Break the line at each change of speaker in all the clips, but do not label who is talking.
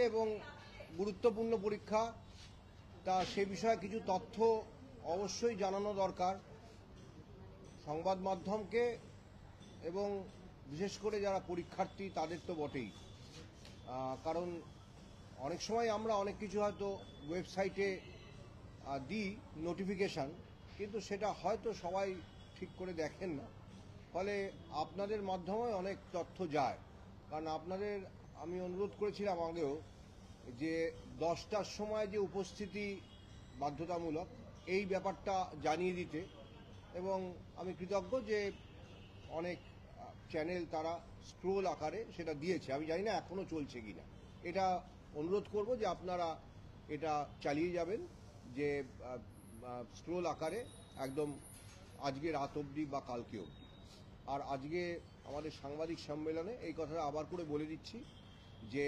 এবং গুরুত্বপূর্ণ পরীক্ষা, তা সে বিষয়ে কিছু তথ্য অবশ্যই জানানো দরকার সংবাদ মাধ্যমকে এবং বিশেষ করে যারা পরীক্ষার্থী তাদের তো বটেই। কারণ অনেক সময় আমরা অনেক কিছু হয়তো ওয়েবসাইটে দিই নোটিফিকেশান, কিন্তু সেটা হয়তো সবাই ঠিক করে দেখেন না, ফলে আপনাদের মাধ্যমে অনেক তথ্য যায়। কারণ আপনাদের আমি অনুরোধ করেছিলাম আগেও যে 10টার সময় যে উপস্থিতি বাধ্যতামূলক এই ব্যাপারটা জানিয়ে দিতে, এবং আমি কৃতজ্ঞ যে অনেক চ্যানেল তারা স্ক্রোল আকারে সেটা দিয়েছে। আমি জানি না এখনও চলছে কি না, এটা অনুরোধ করব যে আপনারা এটা চালিয়ে যাবেন, যে স্ক্রোল আকারে একদম আজকে রাত অবধি বা কালকে অবধি। আর আজকে আমাদের সাংবাদিক সম্মেলনে এই কথাটা আবার করে বলে দিচ্ছি যে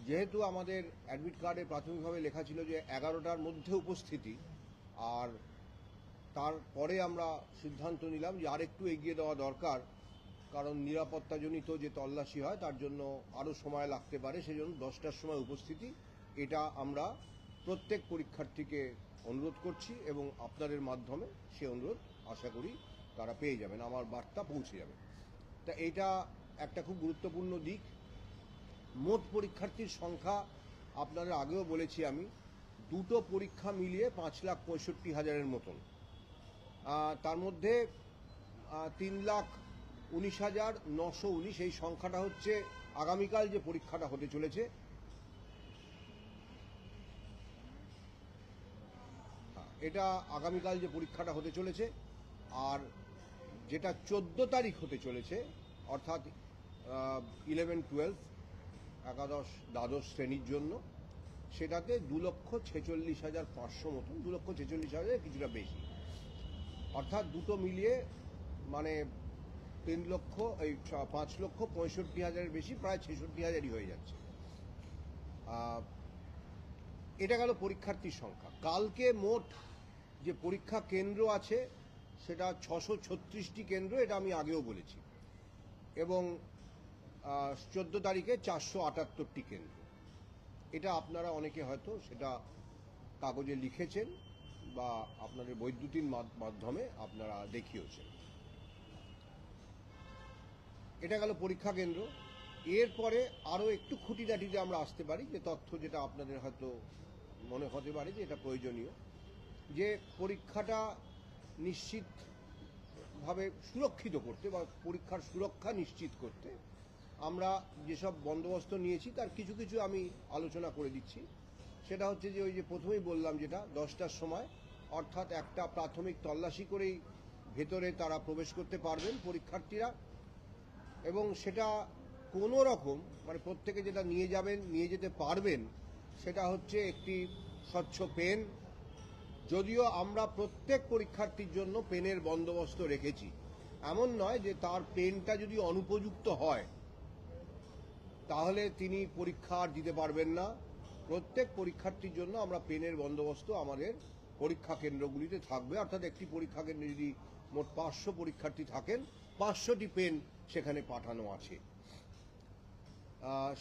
যেহেতু আমাদের অ্যাডমিট কার্ডে প্রাথমিকভাবে লেখা ছিল যে 11টার মধ্যে উপস্থিতি, আর তারপরে আমরা সিদ্ধান্ত নিলাম যে আরেকটু এগিয়ে দেওয়া দরকার, কারণ নিরাপত্তাজনিত যে তল্লাশি হয় তার জন্য আরও সময় লাগতে পারে, সেজন্য 10টার সময় উপস্থিতি। এটা আমরা প্রত্যেক পরীক্ষার্থীকে অনুরোধ করছি এবং আপনাদের মাধ্যমে সে অনুরোধ আশা করি তারা পেয়ে যাবেন, আমার বার্তা পৌঁছে যাবে। তা এটা একটা খুব গুরুত্বপূর্ণ দিক। মোট পরীক্ষার্থীর সংখ্যা আপনাদের আগেও বলেছি আমি, দুটো পরীক্ষা মিলিয়ে 5,65,000-এর মতন। তার মধ্যে 3,19,919 এই সংখ্যাটা হচ্ছে আগামীকাল যে পরীক্ষাটা হতে চলেছে। এটা আগামীকাল যে পরীক্ষাটা হতে চলেছে, আর যেটা 14 তারিখ হতে চলেছে অর্থাৎ 11-12 একাদশ দ্বাদশ শ্রেণীর জন্য, সেটাতে 2,46,500 মতন, 2,46,000 কিছুটা বেশি, অর্থাৎ দুটো মিলিয়ে মানে 5,65,000-এর বেশি, প্রায় 66,000-ই হয়ে যাচ্ছে। এটা গেল পরীক্ষার্থীর সংখ্যা। কালকে মোট যে পরীক্ষা কেন্দ্র আছে সেটা 636টি কেন্দ্র, এটা আমি আগেও বলেছি, এবং 14 তারিখে 478টি কেন্দ্র। এটা আপনারা অনেকে হয়তো সেটা কাগজে লিখেছেন বা আপনাদের বৈদ্যুতিন মাধ্যমে আপনারা দেখিয়েছেন। এটা গেল পরীক্ষা কেন্দ্র। এরপরে আরও একটু খুঁটিনাটিতে আমরা আসতে পারি, যে তথ্য যেটা আপনাদের হয়তো মনে হতে পারে যে এটা প্রয়োজনীয়, যে পরীক্ষাটা নিশ্চিতভাবে সুরক্ষিত করতে বা পরীক্ষার সুরক্ষা নিশ্চিত করতে আমরা যেসব বন্দোবস্ত নিয়েছি তার কিছু কিছু আমি আলোচনা করে দিচ্ছি। সেটা হচ্ছে যে ওই যে প্রথমেই বললাম, যেটা 10টার সময়, অর্থাৎ একটা প্রাথমিক তল্লাশি করেই ভেতরে তারা প্রবেশ করতে পারবেন পরীক্ষার্থীরা, এবং সেটা কোনো রকম মানে প্রত্যেকে যেটা নিয়ে যেতে পারবেন সেটা হচ্ছে একটি স্বচ্ছ পেন। যদিও আমরা প্রত্যেক পরীক্ষার্থীর জন্য পেনের বন্দোবস্ত রেখেছি, এমন নয় যে তার পেনটা যদি অনুপযুক্ত হয় তাহলে তিনি পরীক্ষা আর দিতে পারবেন না। প্রত্যেক পরীক্ষার্থীর জন্য আমরা পেনের বন্দোবস্ত আমাদের পরীক্ষা কেন্দ্রগুলিতে থাকবে, অর্থাৎ একটি পরীক্ষা কেন্দ্রে যদি মোট 500 পরীক্ষার্থী থাকেন, 500টি পেন সেখানে পাঠানো আছে।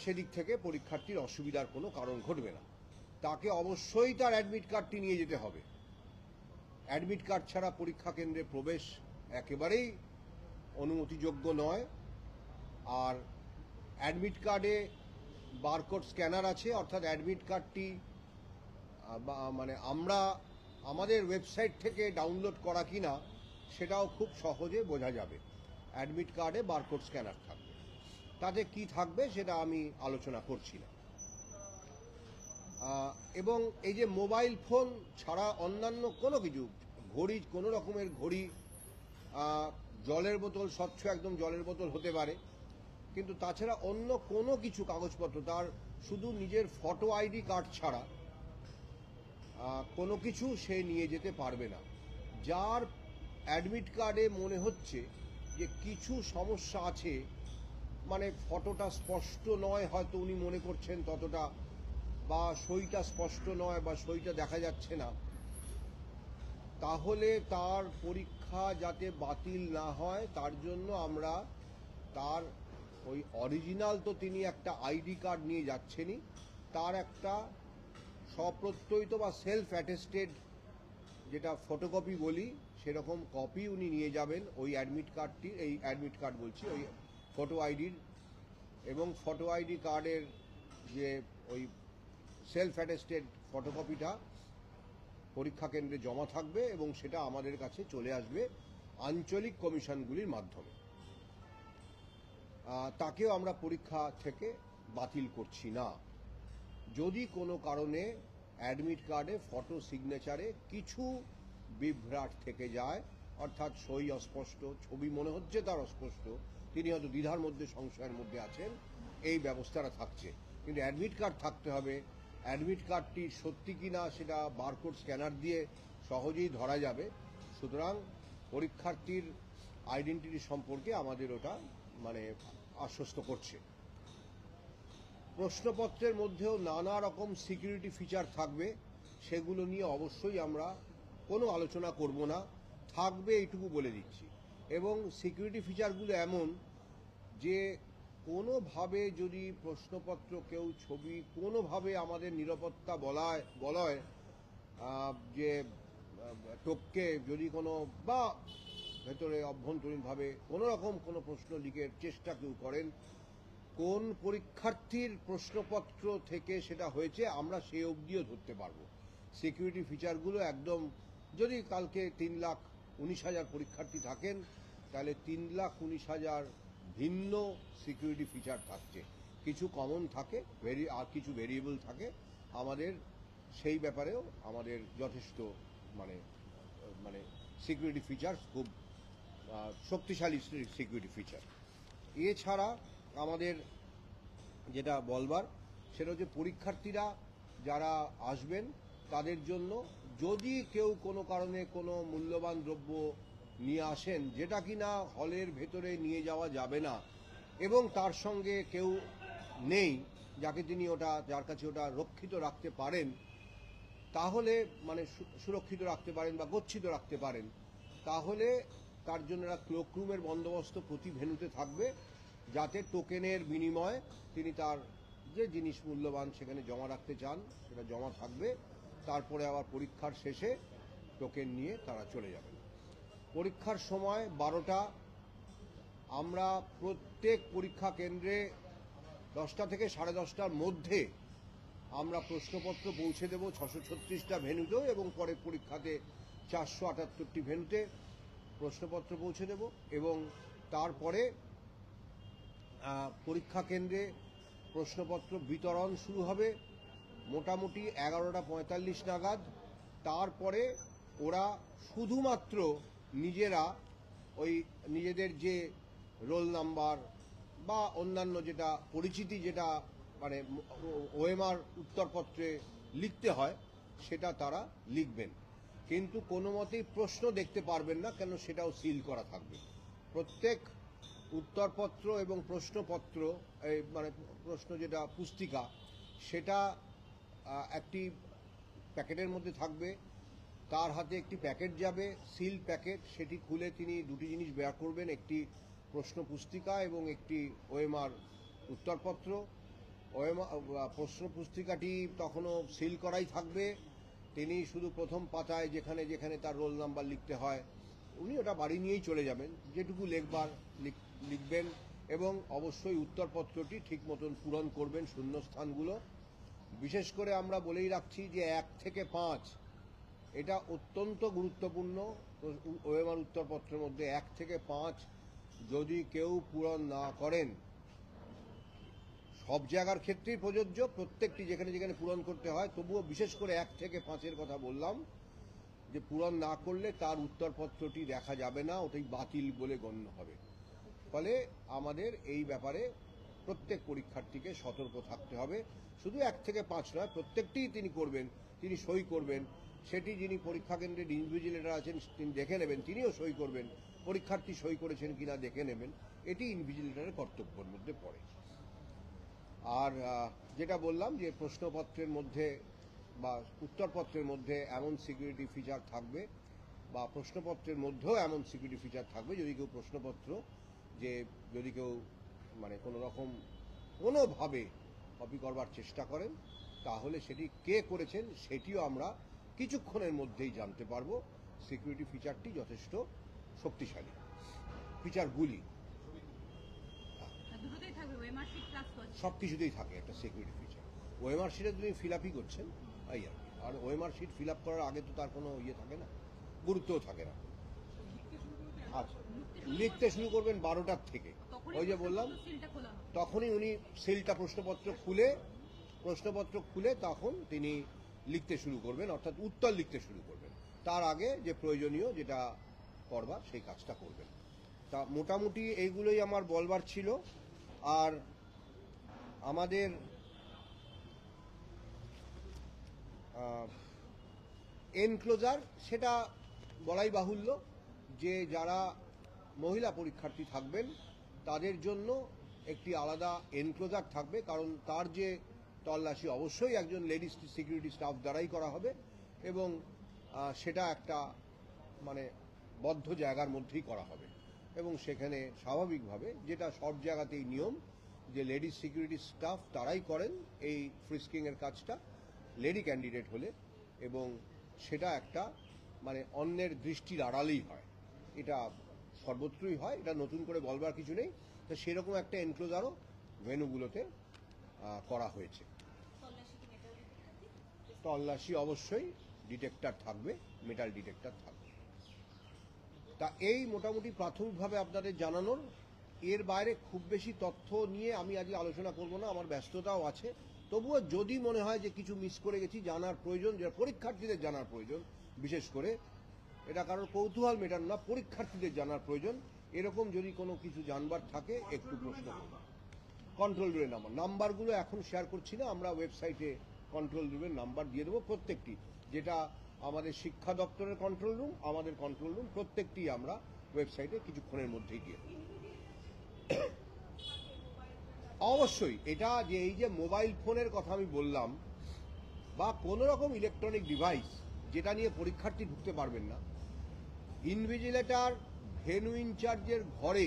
সেদিক থেকে পরীক্ষার্থীর অসুবিধার কোনো কারণ ঘটবে না। তাকে অবশ্যই তার অ্যাডমিট কার্ডটি নিয়ে যেতে হবে। অ্যাডমিট কার্ড ছাড়া পরীক্ষা কেন্দ্রে প্রবেশ একেবারেই অনুমতিযোগ্য নয়। আর অ্যাডমিট কার্ডে বারকোড স্ক্যানার আছে, অর্থাৎ অ্যাডমিট কার্ডটি মানে আমরা আমাদের ওয়েবসাইট থেকে ডাউনলোড করা কিনা সেটাও খুব সহজে বোঝা যাবে। অ্যাডমিট কার্ডে বারকোড স্ক্যানার থাকবে, তাতে কি থাকবে সেটা আমি আলোচনা করছি না। এবং এই যে মোবাইল ফোন ছাড়া অন্যান্য কোনো কিছু, ঘড়ি, কোনো রকমের ঘড়ি, জলের বোতল, স্বচ্ছ একদম জলের বোতল হতে পারে, কিন্তু তাছাড়া অন্য কোনো কিছু কাগজপত্র, তার শুধু নিজের ফটো আইডি কার্ড ছাড়া কোনো কিছু সে নিয়ে যেতে পারবে না। যার অ্যাডমিট কার্ডে মনে হচ্ছে যে কিছু সমস্যা আছে, মানে ফটোটা স্পষ্ট নয় হয়তো উনি মনে করছেন ততটা, বা সইটা স্পষ্ট নয় বা সইটা দেখা যাচ্ছে না, তাহলে তার পরীক্ষা যাতে বাতিল না হয় তার জন্য আমরা তার ওই অরিজিনাল, তো তিনি একটা আইডি কার্ড নিয়ে যাচ্ছেনই, তার একটা স্বপ্রত্যয়িত বা সেলফ অ্যাটেস্টেড যেটা ফটোকপি বলি সেরকম কপি উনি নিয়ে যাবেন ওই অ্যাডমিট কার্ডটি, এই অ্যাডমিট কার্ড বলছি, ওই ফটো আইডির, এবং ফটো আইডি কার্ডের যে ওই সেলফ অ্যাটেস্টেড ফটোকপিটা পরীক্ষা কেন্দ্রে জমা থাকবে এবং সেটা আমাদের কাছে চলে আসবে আঞ্চলিক কমিশনগুলির মাধ্যমে। তাকেও আমরা পরীক্ষা থেকে বাতিল করছি না। যদি কোনো কারণে অ্যাডমিট কার্ডে ফটো সিগনেচারে কিছু বিভ্রাট থেকে যায়, অর্থাৎ সই অস্পষ্ট, ছবি মনে হচ্ছে তার অস্পষ্ট, তিনি হয়তো দ্বিধার মধ্যে সংশয়ের মধ্যে আছেন, এই ব্যবস্থাটা থাকছে। কিন্তু অ্যাডমিট কার্ড থাকতে হবে। অ্যাডমিট কার্ডটি সত্যি কিনা সেটা বারকোড স্ক্যানার দিয়ে সহজেই ধরা যাবে। সুতরাং পরীক্ষার্থীর আইডেন্টিটি সম্পর্কে আমাদের ওটা মানে আশ্বস্ত করছে। প্রশ্নপত্রের মধ্যেও নানা রকম সিকিউরিটি ফিচার থাকবে, সেগুলো নিয়ে অবশ্যই আমরা কোনো আলোচনা করব না, থাকবে এইটুকু বলে দিচ্ছি। এবং সিকিউরিটি ফিচারগুলো এমন যে কোনোভাবে যদি প্রশ্নপত্র কেউ ছবি কোনোভাবে আমাদের নিরাপত্তা বলয় যে টপকে যদি কোনো বা ভেতরে অভ্যন্তরীণভাবে কোনো রকম কোনো প্রশ্ন লিখের চেষ্টা কেউ করেন, কোন পরীক্ষার্থীর প্রশ্নপত্র থেকে সেটা হয়েছে আমরা সে অবধিও ধরতে পারবো। সিকিউরিটি ফিচারগুলো একদম, যদি কালকে 3,19,000 পরীক্ষার্থী থাকেন তাহলে 3,19,000 ভিন্ন সিকিউরিটি ফিচার থাকছে। কিছু কমন থাকে, আর কিছু ভেরিয়েবল থাকে। আমাদের সেই ব্যাপারেও আমাদের যথেষ্ট মানে মানে সিকিউরিটি ফিচার খুব শক্তিশালী সিকিউরিটি ফিচার। এছাড়া আমাদের যেটা বলবার সেটা হচ্ছে পরীক্ষার্থীরা যারা আসবেন তাদের জন্য যদি কেউ কোনো কারণে কোনো মূল্যবান দ্রব্য নিয়ে আসেন যেটা কিনা হলের ভেতরে নিয়ে যাওয়া যাবে না এবং তার সঙ্গে কেউ নেই যাকে তিনি ওটা, যার কাছে ওটা রক্ষিত রাখতে পারেন, তাহলে মানে সুরক্ষিত রাখতে পারেন বা গচ্ছিত রাখতে পারেন, তাহলে তার জন্য একটা ক্লোকরুমের বন্দোবস্ত প্রতি ভেন্যুতে থাকবে, যাতে টোকেনের বিনিময়ে তিনি তার যে জিনিস মূল্যবান সেখানে জমা রাখতে চান সেটা জমা থাকবে। তারপরে আবার পরীক্ষার শেষে টোকেন নিয়ে তারা চলে যাবেন। পরীক্ষার সময় 12টা। আমরা প্রত্যেক পরীক্ষা কেন্দ্রে 10টা থেকে 10:30টার মধ্যে আমরা প্রশ্নপত্র পৌঁছে দেব 636টা ভেন্যুতেও, এবং পরে পরীক্ষাতে 478টি ভেন্যুতে প্রশ্নপত্র পৌঁছে দেব। এবং তারপরে পরীক্ষা কেন্দ্রে প্রশ্নপত্র বিতরণ শুরু হবে মোটামুটি 11টা 45 নাগাদ। তারপরে ওরা শুধুমাত্র নিজেরা ওই নিজেদের যে রোল নাম্বার বা অন্যান্য যেটা পরিচিতি, যেটা মানে ওএমআর উত্তরপত্রে লিখতে হয় সেটা তারা লিখবেন, কিন্তু কোনো মতেই প্রশ্ন দেখতে পারবেন না, কেন সেটাও সিল করা থাকবে। প্রত্যেক উত্তরপত্র এবং প্রশ্নপত্র মানে প্রশ্ন যেটা পুস্তিকা সেটা একটি প্যাকেটের মধ্যে থাকবে, তার হাতে একটি প্যাকেট যাবে, সিল প্যাকেট। সেটি খুলে তিনি দুটি জিনিস বের করবেন, একটি প্রশ্ন পুস্তিকা এবং একটি ওএমআর উত্তরপত্র। প্রশ্ন পুস্তিকাটি তখনও সিল করাই থাকবে, তিনি শুধু প্রথম পাতায় যেখানে যেখানে তার রোল নাম্বার লিখতে হয় উনি ওটা বাড়ি নিয়েই চলে যাবেন, যেটুকু লেখবার লিখবেন, এবং অবশ্যই উত্তরপত্রটি ঠিক মতন পূরণ করবেন শূন্যস্থানগুলো। বিশেষ করে আমরা বলেই রাখছি যে 1 থেকে 5 এটা অত্যন্ত গুরুত্বপূর্ণ। ওএমআর উত্তরপত্রের মধ্যে 1 থেকে 5 যদি কেউ পূরণ না করেন, সব জায়গার ক্ষেত্রেই প্রযোজ্য, প্রত্যেকটি যেখানে যেখানে পূরণ করতে হয়, তবুও বিশেষ করে 1 থেকে 5-এর কথা বললাম, যে পূরণ না করলে তার উত্তরপত্রটি দেখা যাবে না, ওটাই বাতিল বলে গণ্য হবে। ফলে আমাদের এই ব্যাপারে প্রত্যেক পরীক্ষার্থীকে সতর্ক থাকতে হবে। শুধু 1 থেকে 5 নয়, প্রত্যেকটিই তিনি করবেন, তিনি সই করবেন। সেটি যিনি পরীক্ষা কেন্দ্রের ইনভিজিলেটর আছেন তিনি দেখে নেবেন, তিনিও সই করবেন, পরীক্ষার্থী সই করেছেন কিনা দেখে নেবেন। এটি ইনভিজিলেটরের কর্তব্যের মধ্যে পড়ে। আর যেটা বললাম যে প্রশ্নপত্রের মধ্যে বা উত্তরপত্রের মধ্যে এমন সিকিউরিটি ফিচার থাকবে, বা প্রশ্নপত্রের মধ্যেও এমন সিকিউরিটি ফিচার থাকবে, যদি কেউ প্রশ্নপত্র যে যদি কেউ মানে কোনো রকম কোনোভাবে কপি করবার চেষ্টা করেন তাহলে সেটি কে করেছেন সেটিও আমরা কিছুক্ষণের মধ্যেই জানতে পারবো। সিকিউরিটি ফিচারটি যথেষ্ট শক্তিশালী, ফিচারগুলি সব কিছুতেই থাকে একটা সিকিউরিটি ফিচার। ওএমআর শিটে তুমি ফিল আপই করছেন এই আর কি। আর ওএমআর শিট ফিল আপ করার আগে তো তার কোনো ইয়ে থাকে না, গুরুত্বও থাকে না। আচ্ছা, লিখতে শুরু করবেন 12টার থেকে, ওই যে বললাম তখনই উনি সিলটা প্রশ্নপত্র খুলে তখন তিনি লিখতে শুরু করবেন, অর্থাৎ উত্তর লিখতে শুরু করবেন। তার আগে যে প্রয়োজনীয় যেটা করবার সেই কাজটা করবেন। তা মোটামুটি এইগুলোই আমার বলবার ছিল। আর আমাদের এনক্লোজার সেটা বলাই বাহুল্য যে যারা মহিলা পরীক্ষার্থী থাকবেন তাদের জন্য একটি আলাদা এনক্লোজার থাকবে, কারণ তার যে তল্লাশি অবশ্যই একজন লেডিস সিকিউরিটি স্টাফ দ্বারাই করা হবে এবং সেটা একটা মানে বদ্ধ জায়গার মধ্যেই করা হবে এবং সেখানে স্বাভাবিকভাবে যেটা সব জায়গাতেই নিয়ম যে লেডিস সিকিউরিটি স্টাফ তারাই করেন এই ফ্রিস্কিংয়ের কাজটা লেডি ক্যান্ডিডেট হলে, এবং সেটা একটা মানে অন্যের দৃষ্টির আড়ালেই হয়। এটা সর্বত্রই হয়, এটা নতুন করে বলবার কিছু নেই। তো সেরকম একটা এনক্লোজারও ভেন্যুগুলোতে করা হয়েছে। তল্লাশি অবশ্যই ডিটেক্টর থাকবে, মেটাল ডিটেক্টর থাকবে। তা এই মোটামুটি প্রাথমিকভাবে আপনাদের জানানোর। এর বাইরে খুব বেশি তথ্য নিয়ে আমি আজকে আলোচনা করব না, আমার ব্যস্ততাও আছে। তবুও যদি মনে হয় যে কিছু মিস করে গেছি, জানার প্রয়োজন, যেটা পরীক্ষার্থীদের জানার প্রয়োজন, বিশেষ করে এটা কারোর কৌতূহল মেটানো না, পরীক্ষার্থীদের জানার প্রয়োজন, এরকম যদি কোনো কিছু জানবার থাকে একটু প্রশ্ন করুন। কন্ট্রোল রুমের নাম্বারগুলো এখন শেয়ার করছি না, আমরা ওয়েবসাইটে কন্ট্রোল রুমের নাম্বার দিয়ে দেবো প্রত্যেকটি, যেটা আমাদের শিক্ষা দপ্তরের কন্ট্রোল রুম, আমাদের কন্ট্রোল রুম, প্রত্যেকটি আমরা ওয়েবসাইটে কিছুক্ষণের মধ্যেই দিয়ে দেবো। অবশ্যই এটা যে এই যে মোবাইল ফোনের কথা আমি বললাম বা কোনো রকম ইলেকট্রনিক ডিভাইস যেটা নিয়ে পরীক্ষার্থী ঢুকতে পারবেন না, ইনভিজিলেটর ভেন্যু ইনচার্জের ঘরে,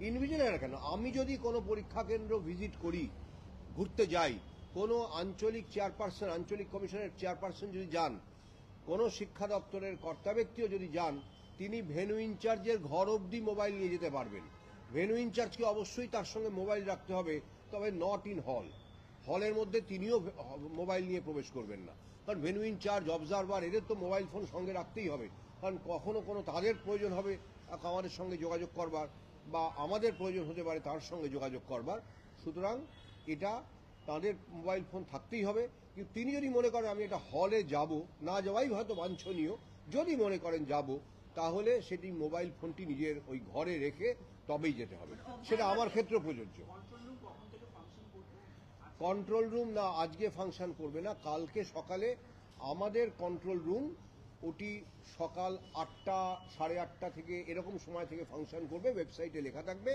ইনভিজিলেটর কেন, আমি যদি কোনো পরীক্ষা কেন্দ্র ভিজিট করি, ঘুরতে যাই, কোনো আঞ্চলিক চেয়ারপারসন, আঞ্চলিক কমিশনের চেয়ারপারসন যদি যান, কোনো শিক্ষা দপ্তরের কর্তা ব্যক্তিও যদি যান, তিনি ভেন্যু ইনচার্জের ঘর অবধি মোবাইল নিয়ে যেতে পারবেন। ভেন্যু ইনচার্জকে অবশ্যই তার সঙ্গে মোবাইল রাখতে হবে, তবে নট ইন হল। হলের মধ্যে তিনিও মোবাইল নিয়ে প্রবেশ করবেন না, কারণ ভেন্যু ইনচার্জ, অবজারভার, এদের তো মোবাইল ফোন সঙ্গে রাখতেই হবে, কারণ কখনো কোনো তাদের প্রয়োজন হবে আমাদের সঙ্গে যোগাযোগ করবার, বা আমাদের প্রয়োজন হতে পারে তার সঙ্গে যোগাযোগ করবার। সুতরাং এটা তাদের মোবাইল ফোন থাকতেই হবে। কিন্তু তিনি যদি মনে করেন আমি এটা হলে যাব, না যাওয়াই হয়তো বাঞ্ছনীয়, যদি মনে করেন যাব, তাহলে সেটি মোবাইল ফোনটি নিজের ওই ঘরে রেখে তবেই যেতে হবে। সেটা আমার ক্ষেত্রে প্রযোজ্য। কন্ট্রোল রুম না আজকে ফাংশন করবে না, কালকে সকালে আমাদের কন্ট্রোল রুম ওটি সকাল 8টা, 8:30 থেকে এরকম সময় থেকে ফাংশন করবে, ওয়েবসাইটে লেখা থাকবে।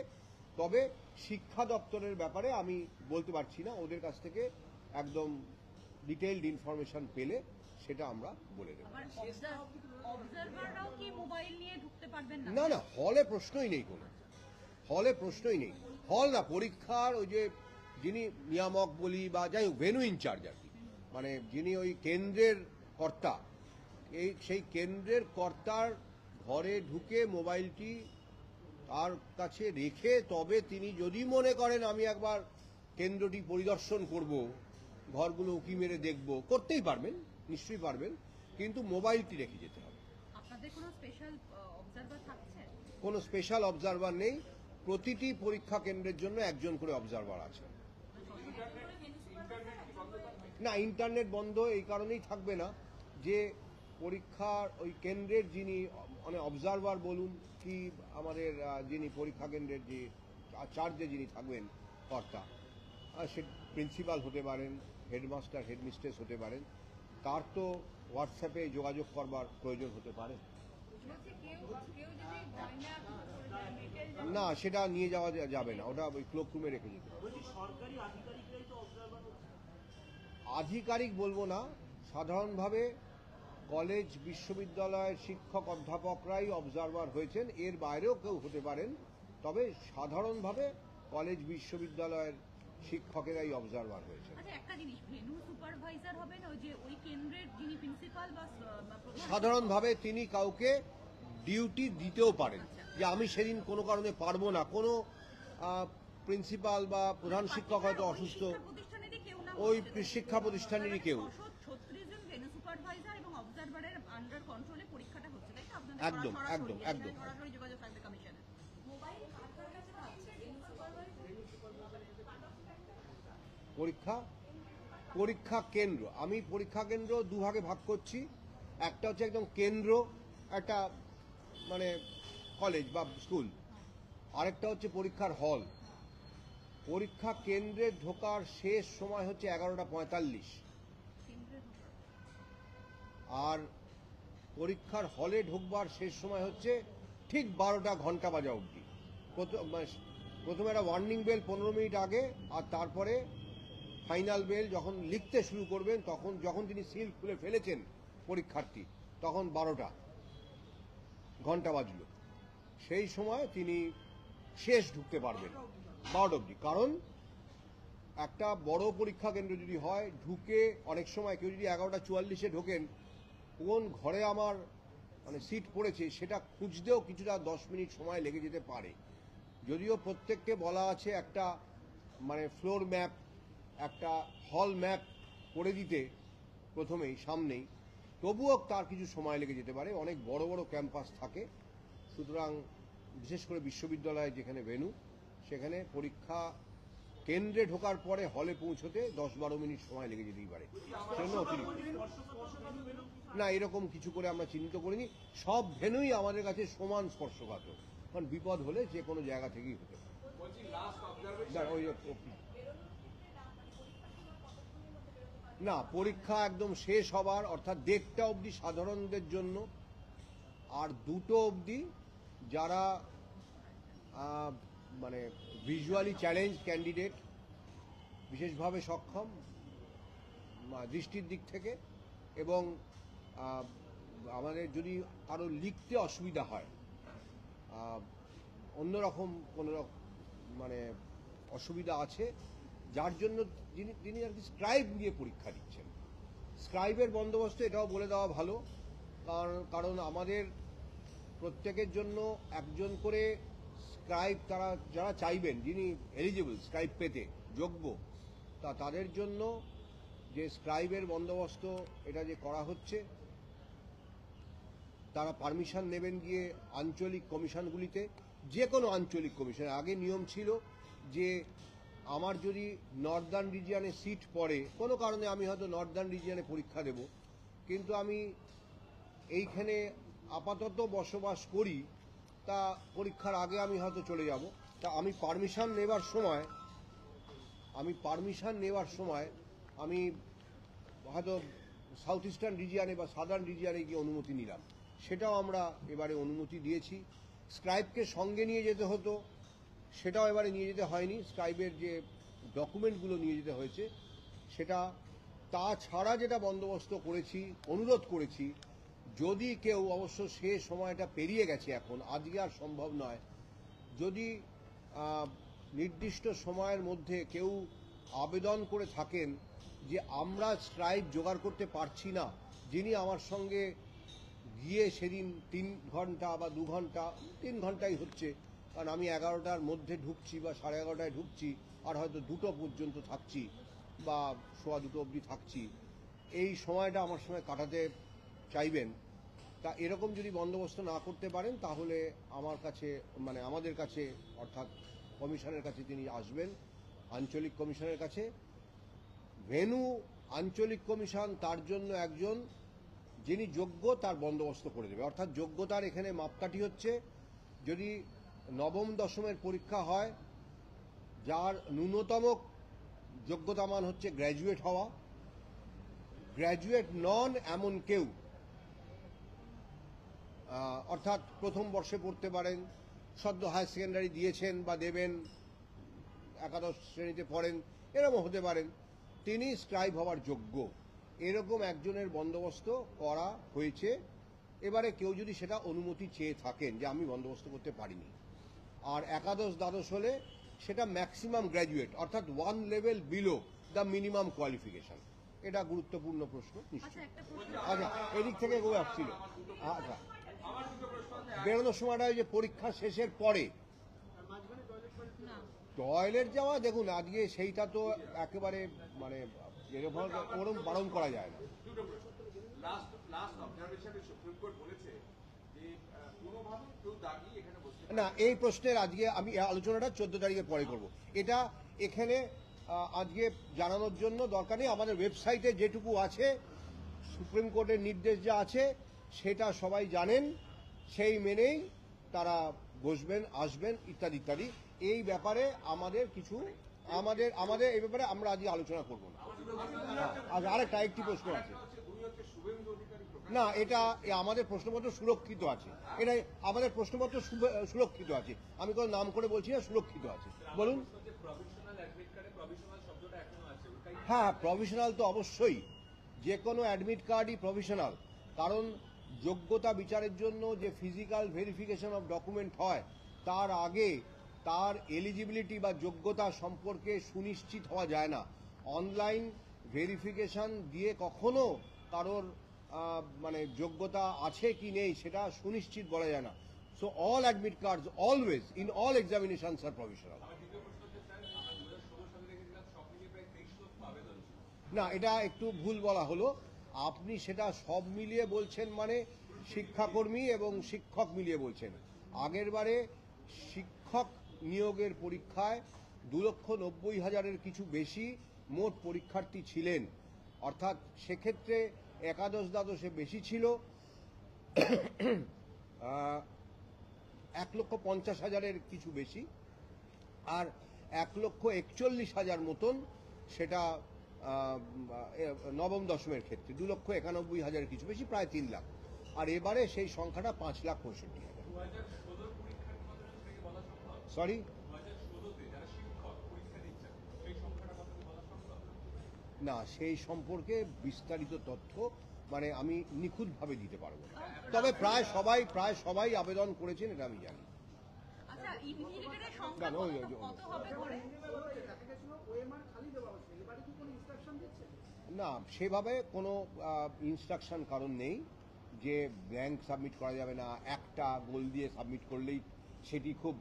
তবে শিক্ষা দপ্তরের ব্যাপারে আমি বলতে পারছি না, ওদের কাছ থেকে একদম ডিটেইলড ইনফরমেশন পেলে সেটা আমরা বলে দেব। না না, হলে প্রশ্নই নেই, কোনো হলে প্রশ্নই নেই। হল না, পরীক্ষার ওই যে যিনি নিয়ামক বলি বা যাই হোক, ভেন্যু ইনচার্জ আর কি, মানে যিনি ওই কেন্দ্রের কর্তা, সেই কেন্দ্রের কর্তার ঘরে ঢুকে মোবাইলটি তার কাছে রেখে তবে তিনি যদি মনে করেন আমি একবার কেন্দ্রটি পরিদর্শন করব, ঘরগুলো উঁকি মেরে দেখব, করতেই পারবেন, নিশ্চয়ই পারবেন, কিন্তু মোবাইলটি রেখে যেতে হবে। আপনাদের কোনো স্পেশাল অবজারভার থাকছে? কোনো স্পেশাল অবজারভার নেই, প্রতিটি পরীক্ষা কেন্দ্রের জন্য একজন করে অবজারভার আছে। না, ইন্টারনেট বন্ধ এই কারণেই থাকবে না যে পরীক্ষার ওই কেন্দ্রের যিনি মানে অবজারভার বলুন কি আমাদের যিনি পরীক্ষা কেন্দ্রের যে চার্জে যিনি থাকবেন কর্তা, সে প্রিন্সিপাল হতে পারেন, হেডমাস্টার হেডমিস্ট্রেস হতে পারেন, তার তো হোয়াটসঅ্যাপে যোগাযোগ করবার প্রয়োজন হতে পারে। না, সেটা নিয়ে যাওয়া যাবে না, ওটা ওই ক্লোক রুমে রেখে যেতে হবে। আধিকারিক বলবো না, সাধারণভাবে কলেজ বিশ্ববিদ্যালয়ের শিক্ষক অধ্যাপকরাই অবজারভার হয়েছেন, এর বাইরেও কেউ হতে পারেন, তবে সাধারণভাবে কলেজ বিশ্ববিদ্যালয়ের শিক্ষকেরাই অবজারভার হয়েছে।
আচ্ছা, একটা জিনিস, ভেন্যু সুপারভাইজার যে ওই কেন্দ্রের যিনি প্রিন্সিপাল বা
সাধারণভাবে তিনি কাউকে ডিউটি দিতেও পারেন, যে আমি সেদিন কোনো কারণে পারবো না, কোনো প্রিন্সিপাল বা প্রধান শিক্ষক হয়তো অসুস্থ, ওই শিক্ষা প্রতিষ্ঠানেরই কেউ। একদম একদম একদম। পরীক্ষা পরীক্ষা কেন্দ্র, আমি পরীক্ষা কেন্দ্র দুভাগে ভাগ করছি। একটা হচ্ছে একদম কেন্দ্র, একটা মানে কলেজ বা স্কুল, আরেকটা হচ্ছে পরীক্ষার হল। পরীক্ষা কেন্দ্রে ঢোকার শেষ সময় হচ্ছে 11:45, আর পরীক্ষার হলে ঢুকবার শেষ সময় হচ্ছে ঠিক 12টা ঘন্টা বাজা অবধি। প্রথমে একটা ওয়ার্নিং বেল 15 মিনিট আগে, আর তারপরে ফাইনাল বেল যখন লিখতে শুরু করবেন, যখন তিনি সিল খুলে ফেলেছেন পরীক্ষার্থী, তখন 12টা ঘন্টা বাজলো। সেই সময় তিনি শেষ ঢুকতে পারবেন 12টা অবধি। কারণ একটা বড় পরীক্ষা কেন্দ্র যদি হয়, ঢুকে অনেক সময় কেউ যদি 11:44-এ ঢোকেন, কোন ঘরে আমার মানে সিট পড়েছে সেটা খুঁজতেও কিছুটা 10 মিনিট সময় লেগে যেতে পারে। যদিও প্রত্যেককে বলা আছে একটা মানে ফ্লোর ম্যাপ, একটা হল ম্যাপ করে দিতে প্রথমেই সামনেই, তবুও তার কিছু সময় লেগে যেতে পারে। অনেক বড় বড় ক্যাম্পাস থাকে, সুতরাং বিশেষ করে বিশ্ববিদ্যালয়ে যেখানে ভেন্যু, সেখানে পরীক্ষা কেন্দ্রে ঢোকার পরে হলে পৌঁছতে 10-12 মিনিট সময় লেগে যেতেই পারে। সেজন্য অতিরিক্ত না, এরকম কিছু করে আমরা চিহ্নিত করিনি। সব ভেন্যুই আমাদের কাছে সমান স্পর্শকাতর, কারণ বিপদ হলে যে কোনো জায়গা থেকেই হতে পারে। না, পরীক্ষা একদম শেষ হবার অর্থাৎ 1:30 অবধি সাধারণদের জন্য, আর 2টো অবধি যারা মানে ভিজুয়ালি চ্যালেঞ্জ ক্যান্ডিডেট, বিশেষভাবে সক্ষম দৃষ্টির দিক থেকে, এবং আমাদের যদি কারো লিখতে অসুবিধা হয়, অন্যরকম কোনো মানে অসুবিধা আছে, যার জন্য তিনি আর কি স্ক্রাইব নিয়ে পরীক্ষা দিচ্ছেন। স্ক্রাইবের বন্দোবস্ত এটাও বলে দেওয়া ভালো, কারণ আমাদের প্রত্যেকের জন্য একজন করে স্ক্রাইব, তারা যারা চাইবেন, যিনি এলিজিবল স্ক্রাইব পেতে যোগ্য, তাদের জন্য যে স্ক্রাইবের বন্দোবস্ত এটা যে করা হচ্ছে, তারা পারমিশন নেবেন গিয়ে আঞ্চলিক কমিশনগুলিতে, যে কোনো আঞ্চলিক কমিশনে। আগে নিয়ম ছিল যে আমার যদি নর্দার্ন রিজিয়নে সিট পড়ে, কোনো কারণে আমি হয়তো নর্দার্ন রিজিয়নে পরীক্ষা দেব, কিন্তু আমি এইখানে আপাতত বসবাস করি, তা পরীক্ষার আগে আমি হয়তো চলে যাব, তা আমি পারমিশন নেবার সময় আমি হয়তো সাউথ ইস্টার্ন রিজিয়নে বা সাদার্ন রিজিয়নে গিয়ে অনুমতি নিলাম, সেটাও আমরা এবারে অনুমতি দিয়েছি। স্ক্রাইবকে সঙ্গে নিয়ে যেতে হতো, সেটাও এবারে নিয়ে যেতে হয়নি। স্ক্রাইবের যে ডকুমেন্টগুলো নিয়ে যেতে হয়েছে সেটা, তাছাড়া যেটা বন্দোবস্ত করেছি, অনুরোধ করেছি, যদি কেউ, অবশ্য সে সময়টা পেরিয়ে গেছে এখন, আজকে আর সম্ভব নয়, যদি নির্দিষ্ট সময়ের মধ্যে কেউ আবেদন করে থাকেন যে আমরা স্ক্রাইব জোগাড় করতে পারছি না, যিনি আমার সঙ্গে গিয়ে সেদিন 3 ঘন্টা বা 2 ঘন্টা, 3 ঘন্টাই হচ্ছে, কারণ আমি 11টার মধ্যে ঢুকছি বা 11:30টায় ঢুকছি, আর হয়তো 2টো পর্যন্ত থাকছি বা 1:15 অবধি থাকছি, এই সময়টা আমার সঙ্গে কাটাতে চাইবেন, তা এরকম যদি বন্দোবস্ত না করতে পারেন, তাহলে আমার কাছে মানে আমাদের কাছে অর্থাৎ কমিশনের কাছে তিনি আসবেন, আঞ্চলিক কমিশনের কাছে। ভেন্যু আঞ্চলিক কমিশন তার জন্য একজন যিনি যোগ্য, তার বন্দোবস্ত করে দেবে। অর্থাৎ যোগ্যতার এখানে মাপকাঠি হচ্ছে, যদি নবম দশমের পরীক্ষা হয়, যার ন্যূনতম যোগ্যতা মান হচ্ছে গ্র্যাজুয়েট হওয়া, গ্র্যাজুয়েট নন এমন কেউ, অর্থাৎ প্রথম বর্ষে পড়তে পারেন, সদ্য হায়ার সেকেন্ডারি দিয়েছেন বা দেবেন, একাদশ শ্রেণীতে পড়েন, এরকম হতে পারেন, তিনি স্ক্রাইব হওয়ার যোগ্য, এরকম একজনের বন্দোবস্ত করা হয়েছে। এবারে কেউ যদি সেটা অনুমতি চেয়ে থাকেন যে আমি বন্দোবস্ত করতে পারিনি, আর একাদশ দ্বাদশ হলে সেটা ম্যাক্সিমাম গ্র্যাজুয়েট, অর্থাৎ 1 level below the minimum qualification, এটা গুরুত্বপূর্ণ প্রশ্ন নিশ্চয়ই।
আচ্ছা একটা প্রশ্ন
আচ্ছা, এদিক থেকে কেউ আসছিল। আচ্ছা, বেরোনোর সময়টা ওই যে পরীক্ষা শেষের পরে
না
টয়লেট যাওয়া, দেখুন আজকে সেইটা তো একেবারে মানে এরকম ওরকম বারণ করা যায় না।
লাস্ট অবজারভেশনে সুপ্রিম কোর্ট বলেছে যে কোনোভাবে কেউ দাগিয়ে এখানে বসতে
না, এই প্রশ্নের আজকে আমি এই আলোচনাটা 14 তারিখের পরে করব। এটা এখানে আজকে জানানোর জন্য দরকার নেই। আমাদের ওয়েবসাইটে যেটুকু আছে, সুপ্রিম কোর্টের নির্দেশ যা আছে সেটা সবাই জানেন, সেই মেনেই তারা বসবেন, আসবেন ইত্যাদি ইত্যাদি। এই ব্যাপারে আমাদের কিছু আমাদের আমাদের এই ব্যাপারে আমরা আজকে আলোচনা করব না। আর আরেকটা একটি প্রশ্ন আছে।
শুভেন্দু অধিকারী
না, এটা আমাদের প্রশ্নপত্র সুরক্ষিত আছে। এটা আমাদের প্রশ্নপত্র সুরক্ষিত আছে। আমি কোনো নাম করে বলছি না, সুরক্ষিত আছে। বলুন।
প্রভিশনাল অ্যাডমিট কার্ডে প্রভিশনাল শব্দটা এখনো আছে ওটাই
হ্যাঁ, প্রভিশনাল তো অবশ্যই, যে কোনো অ্যাডমিট কার্ডই প্রভিশনাল। কারণ যোগ্যতা বিচারের জন্য যে ফিজিক্যাল ভেরিফিকেশন অফ ডকুমেন্ট হয়, তার আগে তার এলিজিবিলিটি বা যোগ্যতা সম্পর্কে সুনিশ্চিত হওয়া যায় না। অনলাইন ভেরিফিকেশন দিয়ে কখনো কারোর মানে যোগ্যতা আছে কি নেই সেটা সুনিশ্চিত বলা যায় না। So all admit cards always in all examinations are provisional. না, এটা একটু ভুল বলা হলো। আপনি সেটা সব মিলিয়ে বলছেন, মানে শিক্ষাকর্মী এবং শিক্ষক মিলিয়ে বলছেন। আগের বারে শিক্ষক নিয়োগের পরীক্ষায় 2,90,000-এর কিছু বেশি মোট পরীক্ষার্থী ছিলেন। অর্থাৎ সেক্ষেত্রে একাদশ দ্বাদশে বেশি ছিল 1,50,000-এর কিছু বেশি, আর 1,41,000 মতন সেটা নবম দশমের ক্ষেত্রে 2,91,000 কিছু বেশি, প্রায় 3 লাখ। আর এবারে সেই সংখ্যাটা 5,65,000। সরি, না সেই সম্পর্কে বিস্তারিত তথ্য মানে আমি নিখুঁতভাবে দিতে পারবো না। তবে প্রায় সবাই আবেদন করেছেন, এটা আমি জানি।
আচ্ছা ইনভিজিলেটরের সংখ্যা
না,
কত হবে করে
না, সেভাবে কোনো ইনস্ট্রাকশন কারণ নেই যে ব্ল্যাঙ্ক সাবমিট করা যাবে না, একটা গোল দিয়ে সাবমিট করলেই সেটি খুব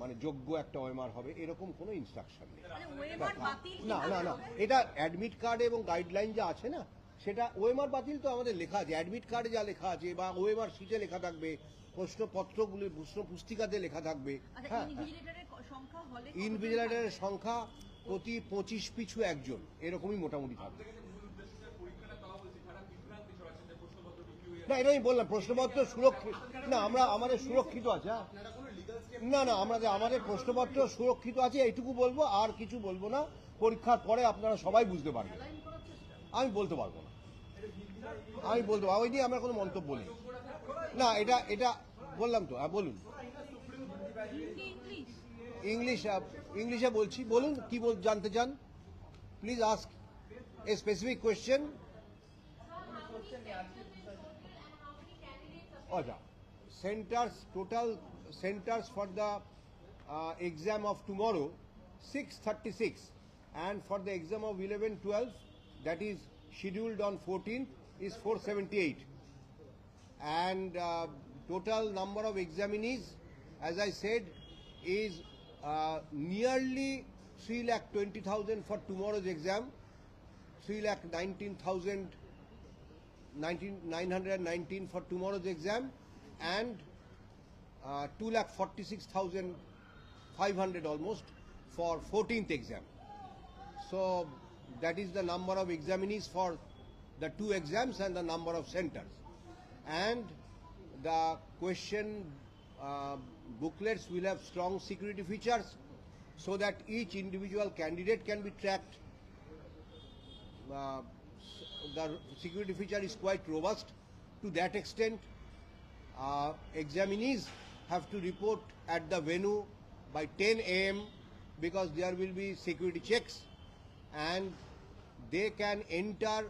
মানে যোগ্য একটা ওএমআর হবে, এরকম কোনো ইনস্ট্রাকশন নেই।
মানে ওএমআর বাতিল
না না না, এটা অ্যাডমিট কার্ড এবং গাইডলাইন যা আছে না, সেটা ওএমআর বাতিল তো আমাদের লেখা আছে, অ্যাডমিট কার্ডে যা লেখা আছে বা ওএমআর শিটে লেখা থাকবে, প্রশ্নপত্রগুলি প্রশ্ন পুস্তিকাতে লেখা থাকবে।
আচ্ছা
হ্যাঁ,
ইনভিজিলেটরের সংখ্যা হলে
ইনভিজিলেটরের সংখ্যা প্রতি 25 পিছু একজন, এরকমই মোটামুটি থাকবে। না, এটা আমি বললাম প্রশ্নপত্র সুরক্ষিত। না, আমাদের সুরক্ষিত আছে। না না, আমাদের প্রশ্নপত্র সুরক্ষিত আছে, এইটুকু বলবো, আর কিছু বলবো না। পরীক্ষার পরে আপনারা সবাই বুঝতে পারবেন। আমি বলতে পারবো না, ওই নিয়ে আমার কোনো মন্তব্য নেই। না, এটা বললাম তো। হ্যাঁ বলুন। ইংলিশে বলছি, বলুন কি জানতে চান। Please ask a specific question. আচ্ছা, total centers for the exam of tomorrow 636, and for the exam of 11-12 that is scheduled on 14th is 478, and total number of examinees, as I said, is nearly 3,20,000 for tomorrow's exam, 3,19,919 for tomorrow's exam, and 2,46,500 almost for 14th exam. So that is the number of examinees for the two exams and the number of centers. And the question booklets will have strong security features so that each individual candidate can be tracked. The security feature is quite robust. To that extent, examinees have to report at the venue by 10 a.m. because there will be security checks, and they can enter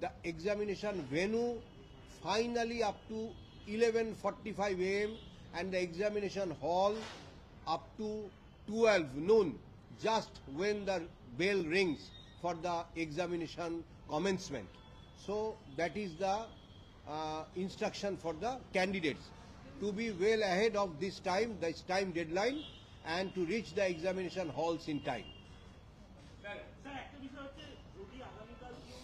the examination venue finally up to 11:45 a.m. and the examination hall up to 12 noon, just when the bell rings for the examination commencement. So that is the instruction for the candidates to be well ahead of this time deadline, and to reach the examination halls in time.
Sir একটা বিষয় হচ্ছে যদি আগামীকাল কেউ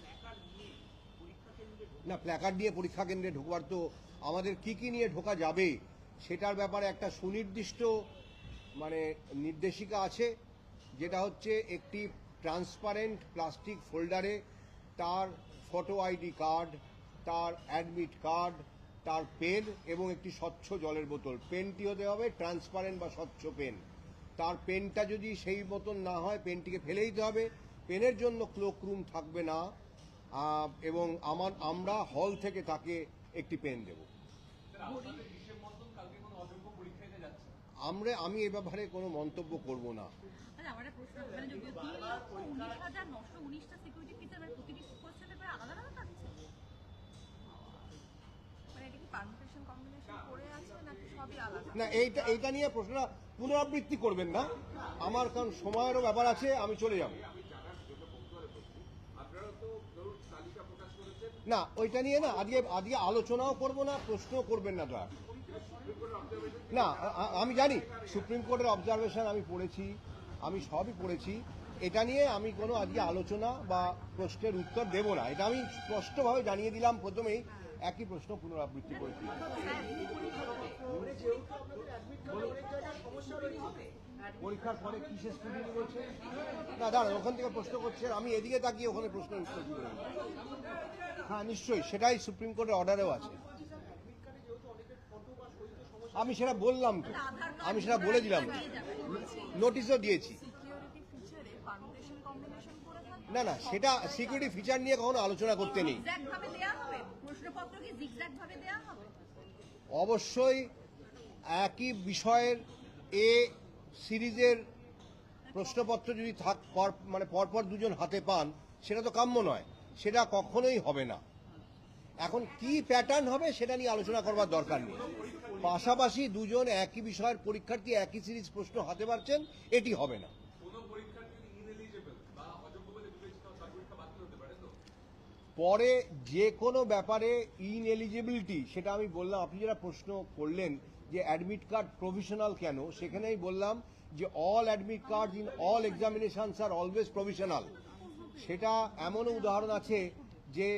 placard নিয়ে পরীক্ষা কেন্দ্রে ঢোকে,
না, প্ল্যাকার্ড নিয়ে পরীক্ষা কেন্দ্রে ঢোকবার তো আমাদের কি নিয়ে ঢোকা যাবে সেটার ব্যাপারে একটা সুনির্দিষ্ট মানে নির্দেশিকা আছে, যেটা হচ্ছে একটি ট্রান্সপারেন্ট প্লাস্টিক ফোল্ডারে তার ফটো আইডি কার্ড, তার অ্যাডমিট কার্ড, তার পেন এবং একটি স্বচ্ছ জলের বোতল। পেনটি হতে হবে ট্রান্সপারেন্ট বা স্বচ্ছ পেন। তার পেনটা যদি সেই মতন না হয় পেনটিকে ফেলে দিতে হবে। পেনের জন্য ক্লোক রুম থাকবে না, এবং আমরা হল থেকে তাকে একটি পেন দেব। আমি এ ব্যাপারে কোনো মন্তব্য করব না।
আচ্ছা, আমার একটা প্রশ্ন, মানে যদিও 3,19,919টা সিকিউরিটি ফিচার, মানে প্রতিটি কোশ্চেনের ব্যাপারে আলাদা আলাদা থাকছে,
মানে এটা কি পারমিটেশন কম্বিনেশন করে আছে নাকি সবই আলাদা?
না, এইটা নিয়ে প্রশ্নটা পুনরাবৃত্তি করবেন না আমার, কারণ সময়েরও ব্যাপার আছে, আমি চলে যাব।
আমি জানার জন্য বন্ধুরা বলছি, আপনারা তো ধরুন তালিকা প্রকাশ করেছেন,
না, ওইটা নিয়ে না আজকে আলোচনাও করব না, প্রশ্নও করবেন না দয়া। না, আমি জানি সুপ্রিম কোর্টের অবজারভেশন আমি পড়েছি, আমি সবই পড়েছি। এটা নিয়ে আমি কোনো আজকে আলোচনা বা প্রশ্নের উত্তর দেব না, এটা আমি স্পষ্টভাবে জানিয়ে দিলাম প্রথমেই। একই প্রশ্ন পুনরাবৃত্তি করেছি। পরীক্ষার পরে কিসের স্টুডেন্ট বলছে? না দাঁড়ান, ওখান থেকে প্রশ্ন করছেন, আমি এদিকে তাকিয়ে ওখানে প্রশ্নের উত্তর দিতে পারি। হ্যাঁ নিশ্চয়ই, সেটাই সুপ্রিম কোর্টের অর্ডারেও আছে। আমি সেটা বললাম তো, আমি সেটা বলে দিলাম, নোটিশও দিয়েছি।
সিকিউরিটি ফিচারে পারমিটেশন কম্বিনেশন করে থাকে?
না, সেটা সিকিউরিটি ফিচার নিয়ে কখনো আলোচনা করতে নেই।
জিগজ্যাগ ভাবে দেয়া হবে প্রশ্নপত্র, কি জিগজ্যাগ ভাবে দেয়া হবে?
অবশ্যই একই বিষয়ের এ সিরিজের প্রশ্নপত্র যদি মানে পরপর দুজন হাতে পান, সেটা তো কাম্য নয়, সেটা কখনোই হবে না। এখন কি প্যাটার্ন হবে সেটা নিয়ে আলোচনা করবার দরকার নেই। পাশাপাশি দুজন একই বিষয়ের পরীক্ষার্থী একই সিরিজ প্রশ্ন হাতে পারছেন, এটি হবে না।
কোনো পরীক্ষার্থী ইনএলিজিবল বা অযোগ্য বলে বিবেচিত হয়, তার পরীক্ষা বাতিল হতে পারে। তো
পরে যে কোনো ব্যাপারে ইনএলিজিবিলিটি, সেটা আমি বললাম, আপনি যেটা প্রশ্ন করলেন যে অ্যাডমিট কার্ড প্রভিশনাল কেন, সেখানেই বললাম যে all admit card in all examinations are always provisional. সেটা এমনও উদাহরণ আছে যে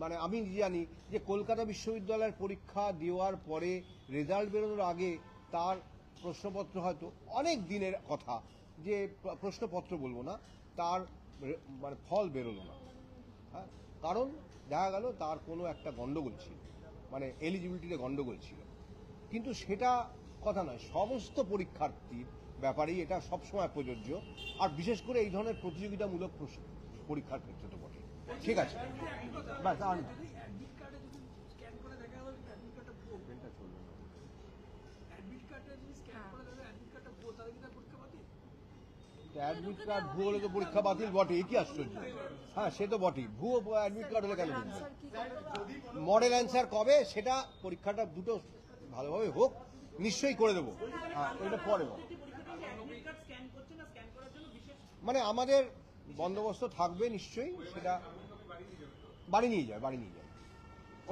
মানে আমি জানি যে কলকাতা বিশ্ববিদ্যালয়ের পরীক্ষা দেওয়ার পরে রেজাল্ট বেরোনোর আগে তার প্রশ্নপত্র, হয়তো অনেক দিনের কথা, যে প্রশ্নপত্র বলবো না, তার মানে ফল বেরোলো না। হ্যাঁ, কারণ দেখা গেল তার কোনো একটা গন্ডগোল ছিল, মানে এলিজিবিলিটিতে গন্ডগোল ছিল। কিন্তু সেটা কথা নয়, সমস্ত পরীক্ষার্থীর ব্যাপারেই এটা সবসময় প্রযোজ্য, আর বিশেষ করে এই ধরনের প্রতিযোগিতামূলক পরীক্ষার ক্ষেত্রে তো বটে। ঠিক আছে, ব্যাস আর না।
যদি অ্যাডমিট কার্ডে যদি স্ক্যান করে দেখা গেল অ্যাডমিট কার্ডটা ভুয়ো, অ্যাডমিট কার্ডে যদি স্ক্যান করে দেখা অ্যাডমিট কার্ডটা ভুয়ো, তাহলে কি তার পরীক্ষা বাতিল?
অ্যাডমিট কার্ড ভুয়ো হলে তো পরীক্ষা বাতিল বটে, কি আশ্চর্য। হ্যাঁ, সে তো বটেই, ভুয়ো অ্যাডমিট কার্ড হলে কেন বলবো?
আনসার কি করে?
মডেল অ্যান্সার কবে, সেটা পরীক্ষাটা দুটো ভালোভাবে হোক, নিশ্চয়ই করে দেবো। হ্যাঁ, ওইটা পরে বল।
অ্যাডমিট কার্ড স্ক্যান করছে না, স্ক্যান করার জন্য বিশেষ
মানে আমাদের বন্দোবস্ত থাকবে নিশ্চয়ই, সেটা বাড়ি নিয়ে যায়,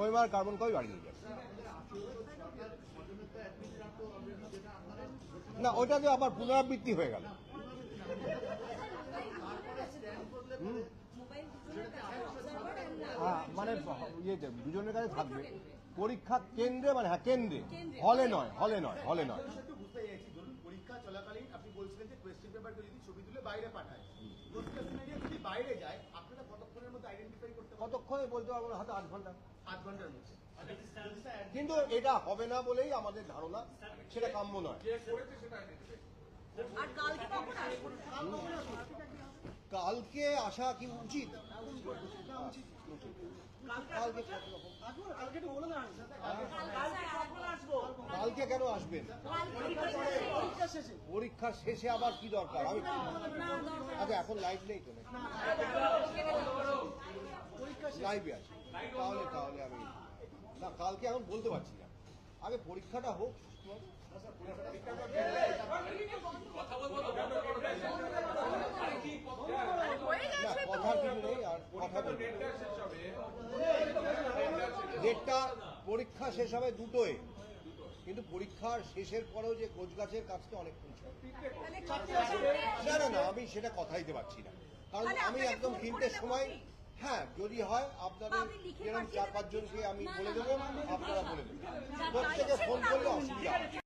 ওইবার কার্বন কপি বাড়ি নিয়ে যায়। না, ওইটা তো আবার পুনরাবৃত্তি হয়ে গেল। হ্যাঁ, মানে ইয়েতে দুজনের কাছে থাকবে পরীক্ষা কেন্দ্রে, মানে হ্যাঁ কেন্দ্রে, হলে নয়।
বুঝতে চাইছি, ধরুন পরীক্ষা চলাকালীন আপনি বলছিলেন যে কোয়েশ্চেন পেপারটা যদি ছবি তুলে বাইরে পাঠায়, যদি বাইরে যায় আপনারা কতক্ষণের মধ্যে আইডেন্টিফাই করতে পারবেন?
কতক্ষণে বলতে পারবো না, হয়তো 8 ঘন্টা।
8 ঘন্টার মধ্যে।
কিন্তু এটা হবে না বলেই আমাদের ধারণা, সেটা কাম্য নয়।
যে করেছে সেটা দেখবে।
আর কালকে কখন আসবো?
কালকে আসা কি উচিত? কালকে কালকে কেন আসবেন? পরীক্ষার শেষে আবার কি দরকার? আমি আচ্ছা, এখন লাইভ নেই তো নাকি? লাইভে আছে, তাহলে আমি না, কালকে এখন বলতে পারছি না, আগে পরীক্ষাটা হোক।
হয়ে
না
গেছে তো।
কথার কিছু নেই আর কথা বলবো
ডেটটা শেষ হবে
ডেটটা পরীক্ষা শেষ হবে দুটোয়, কিন্তু পরীক্ষার শেষের পরেও যে গোছগাছের কাজটা অনেকক্ষণ চলবে।
তাহলে কত
না না না আমি সেটা কথা দিতে পারছি না, কারণ
তাহলে
আমি
আপনাকে
একদম
ফোন করে
তিনটের
দেবো
সময়,
কি?
হ্যাঁ যদি হয় আপনাদের
আপনি লিখে
যেরকম
পাঠিয়ে
4-5 জনকে
দেবেন।
আমি
না,
বলে
না,
দেবো,
না, না,
আপনারা বলে দেবেন।
যা
প্রত্যেকে
চাইছেন
ফোন
তা
করলে
বলুন।
অসুবিধা হবে।